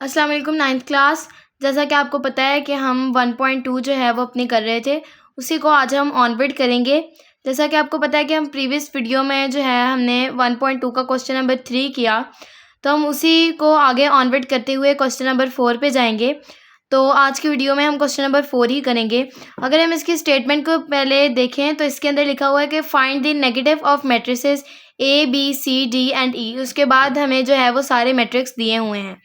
अस्सलाम वालेकुम ninth class. जैसा कि आपको पता है कि हम 1.2 जो है वो अपनी कर रहे थे, उसी को आज हम ऑनवर्ड करेंगे। जैसा कि आपको पता है कि हम प्रीवियस वीडियो में जो है हमने 1.2 का क्वेश्चन नंबर 3 किया, तो हम उसी को आगे ऑनवर्ड करते हुए क्वेश्चन नंबर 4 पे जाएंगे। तो आज की वीडियो में हम क्वेश्चन नंबर 4 ही करेंगे। अगर हम इसकी स्टेटमेंट को पहले देखें तो इसके अंदर लिखा हुआ है कि find the negative of matrices A B C D and E. उसके बाद हमें जो है वो सारे मैट्रिक्स दिए हुए हैं।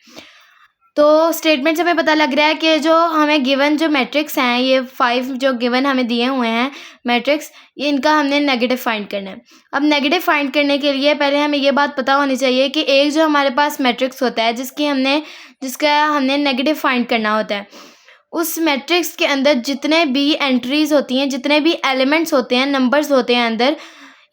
तो स्टेटमेंट से हमें पता लग रहा है कि जो हमें गिवन जो मैट्रिक्स हैं, ये 5 जो गिवन हमें दिए हुए हैं मैट्रिक्स, ये इनका हमने नेगेटिव फाइंड करना है। अब नेगेटिव फाइंड करने के लिए पहले हमें ये बात पता होनी चाहिए कि एक जो हमारे पास मैट्रिक्स होता है जिसका हमने नेगेटिव फाइंड करना होता है, उस मैट्रिक्स के अंदर जितने भी एंट्रीज होती हैं, जितने भी एलिमेंट्स होते हैं, नंबर्स होते हैं अंदर,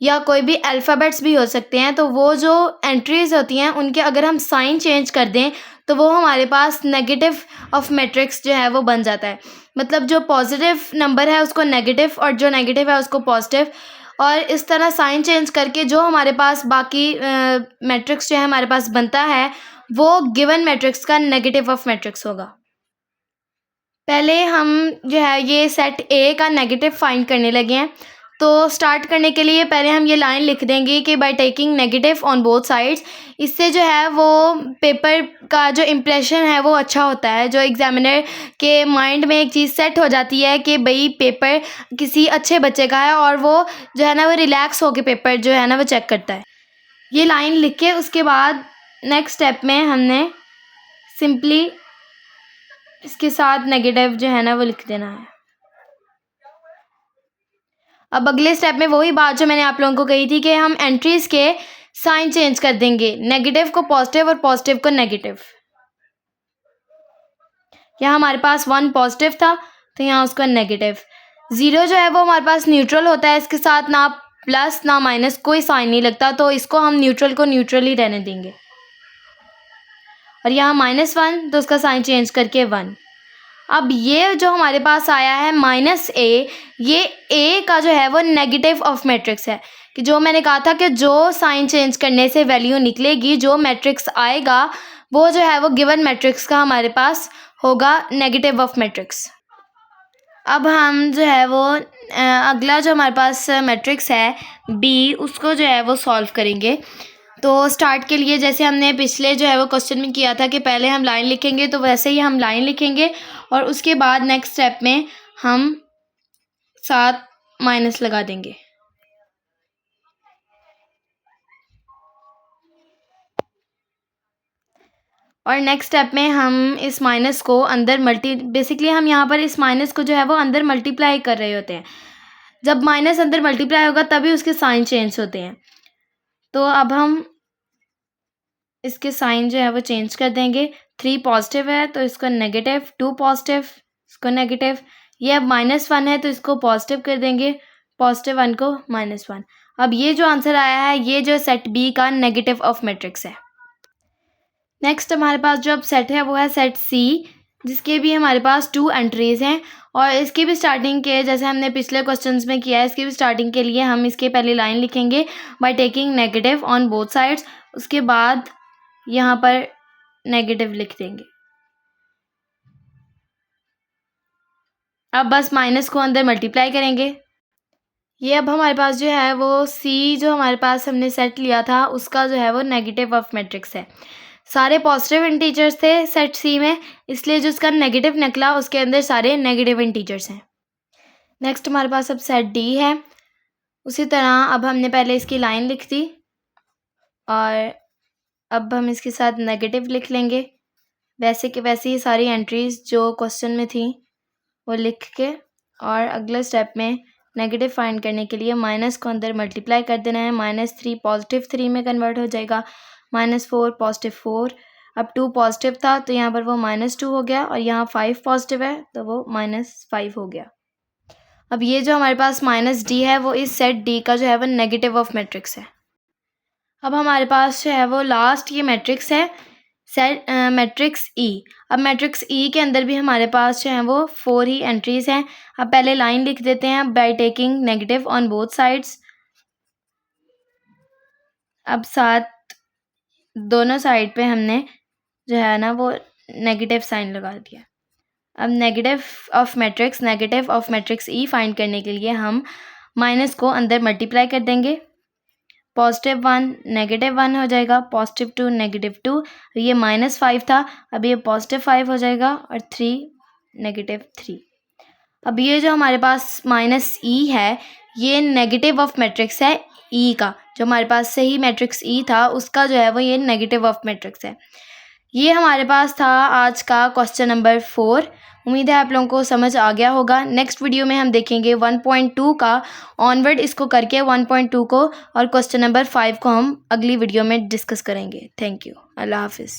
या कोई भी अल्फ़ाबेट्स भी हो सकते हैं, तो वो जो एंट्रीज़ होती हैं उनके अगर हम साइन चेंज कर दें तो वो हमारे पास नेगेटिव ऑफ मैट्रिक्स जो है वो बन जाता है। मतलब जो पॉजिटिव नंबर है उसको नेगेटिव और जो नेगेटिव है उसको पॉजिटिव, और इस तरह साइन चेंज करके जो हमारे पास बाकी मैट्रिक्स जो है हमारे पास बनता है, वो गिवन मैट्रिक्स का नेगेटिव ऑफ मैट्रिक्स होगा। पहले हम जो है ये सेट ए का नेगेटिव फाइंड करने लगे हैं। तो स्टार्ट करने के लिए पहले हम ये लाइन लिख देंगे कि by taking negative on both sides. इससे जो है वो पेपर का जो इम्प्रेशन है वो अच्छा होता है, जो एग्जामिनर के माइंड में एक चीज़ सेट हो जाती है कि भाई पेपर किसी अच्छे बच्चे का है, और वो जो है ना वो रिलैक्स होकर पेपर जो है ना वो चेक करता है। ये लाइन लिख के उसके बाद नेक्स्ट स्टेप में हमने सिंपली इसके साथ नेगेटिव जो है ना वो लिख देना है। अब अगले स्टेप में वही बात जो मैंने आप लोगों को कही थी कि हम एंट्रीज के साइन चेंज कर देंगे, नेगेटिव को पॉजिटिव और पॉजिटिव को नेगेटिव। यहाँ हमारे पास 1 पॉजिटिव था तो यहाँ उसका नेगेटिव। 0 जो है वो हमारे पास न्यूट्रल होता है, इसके साथ ना प्लस ना माइनस कोई साइन नहीं लगता, तो इसको हम न्यूट्रल को न्यूट्रल ही रहने देंगे। और यहाँ -1 तो उसका साइन चेंज करके 1। अब ये जो हमारे पास आया है -a, ये a का जो है वो नेगेटिव ऑफ मैट्रिक्स है। कि जो मैंने कहा था कि जो साइन चेंज करने से वैल्यू निकलेगी, जो मैट्रिक्स आएगा, वो जो है वो गिवन मैट्रिक्स का हमारे पास होगा नेगेटिव ऑफ मैट्रिक्स। अब हम जो है वो अगला जो हमारे पास मैट्रिक्स है b, उसको जो है वो सॉल्व करेंगे। तो स्टार्ट के लिए जैसे हमने पिछले जो है वो क्वेश्चन में किया था कि पहले हम लाइन लिखेंगे, तो वैसे ही हम लाइन लिखेंगे और उसके बाद नेक्स्ट स्टेप में हम साथ माइनस लगा देंगे। और नेक्स्ट स्टेप में हम इस माइनस को अंदर बेसिकली हम यहाँ पर इस माइनस को जो है वो अंदर मल्टीप्लाई कर रहे होते हैं। जब माइनस अंदर मल्टीप्लाई होगा तभी उसके साइन चेंज होते हैं। तो अब हम इसके साइन जो है वो चेंज कर देंगे। 3 पॉजिटिव है तो इसको नेगेटिव, 2 पॉजिटिव इसको नेगेटिव, ये अब -1 है तो इसको पॉजिटिव कर देंगे, +1 को -1। अब ये जो आंसर आया है, ये जो सेट बी का नेगेटिव ऑफ मैट्रिक्स है। नेक्स्ट हमारे पास जो अब सेट है वो है सेट सी, जिसके भी हमारे पास 2 एंट्रीज़ हैं। और इसकी भी स्टार्टिंग के जैसे हमने पिछले क्वेश्चंस में किया है, इसकी भी स्टार्टिंग के लिए हम इसके पहले लाइन लिखेंगे by taking negative on both sides. उसके बाद यहाँ पर नेगेटिव लिख देंगे। अब बस माइनस को अंदर मल्टीप्लाई करेंगे। ये अब हमारे पास जो है वो सी, जो हमारे पास हमने सेट लिया था, उसका जो है वो नेगेटिव ऑफ मैट्रिक्स है। सारे पॉजिटिव इंटीजर्स थे सेट सी में, इसलिए जो उसका नेगेटिव निकला उसके अंदर सारे नेगेटिव इंटीजर्स हैं। नेक्स्ट हमारे पास अब सेट डी है। उसी तरह अब हमने पहले इसकी लाइन लिख दी और अब हम इसके साथ नेगेटिव लिख लेंगे। वैसे के वैसे ही सारी एंट्रीज जो क्वेश्चन में थी वो लिख के, और अगले स्टेप में नेगेटिव फाइंड करने के लिए माइनस को अंदर मल्टीप्लाई कर देना है। -3 पॉजिटिव 3 में कन्वर्ट हो जाएगा, -4 पॉजिटिव 4। अब 2 पॉजिटिव था तो यहाँ पर वो -2 हो गया, और यहाँ 5 पॉजिटिव है तो वो -5 हो गया। अब ये जो हमारे पास -d है वो इस सेट d का जो है वो नेगेटिव ऑफ मैट्रिक्स है। अब हमारे पास जो है वो लास्ट ये मैट्रिक्स है सेट मैट्रिक्स ई। अब मैट्रिक्स ई के अंदर भी हमारे पास जो है वो 4 ही एंट्रीज़ हैं। अब पहले लाइन लिख देते हैं by taking negative on both sides. अब साथ दोनों साइड पे हमने जो है ना वो नेगेटिव साइन लगा दिया। अब negative of matrix E find करने के लिए हम माइनस को अंदर मल्टीप्लाई कर देंगे। +1 -1 हो जाएगा, +2 -2, ये -5 था, अब ये +5 हो जाएगा और 3 -3। अब ये जो हमारे पास माइनस ई है ये नेगेटिव ऑफ मैट्रिक्स है ई का, जो हमारे पास सही मैट्रिक्स ई था उसका जो है वो ये नेगेटिव ऑफ मैट्रिक्स है। ये हमारे पास था आज का क्वेश्चन नंबर 4। उम्मीद है आप लोगों को समझ आ गया होगा। नेक्स्ट वीडियो में हम देखेंगे 1.2 का ऑनवर्ड, इसको करके 1.2 को, और क्वेश्चन नंबर 5 को हम अगली वीडियो में डिस्कस करेंगे। Thank you. अल्लाह हाफिज़।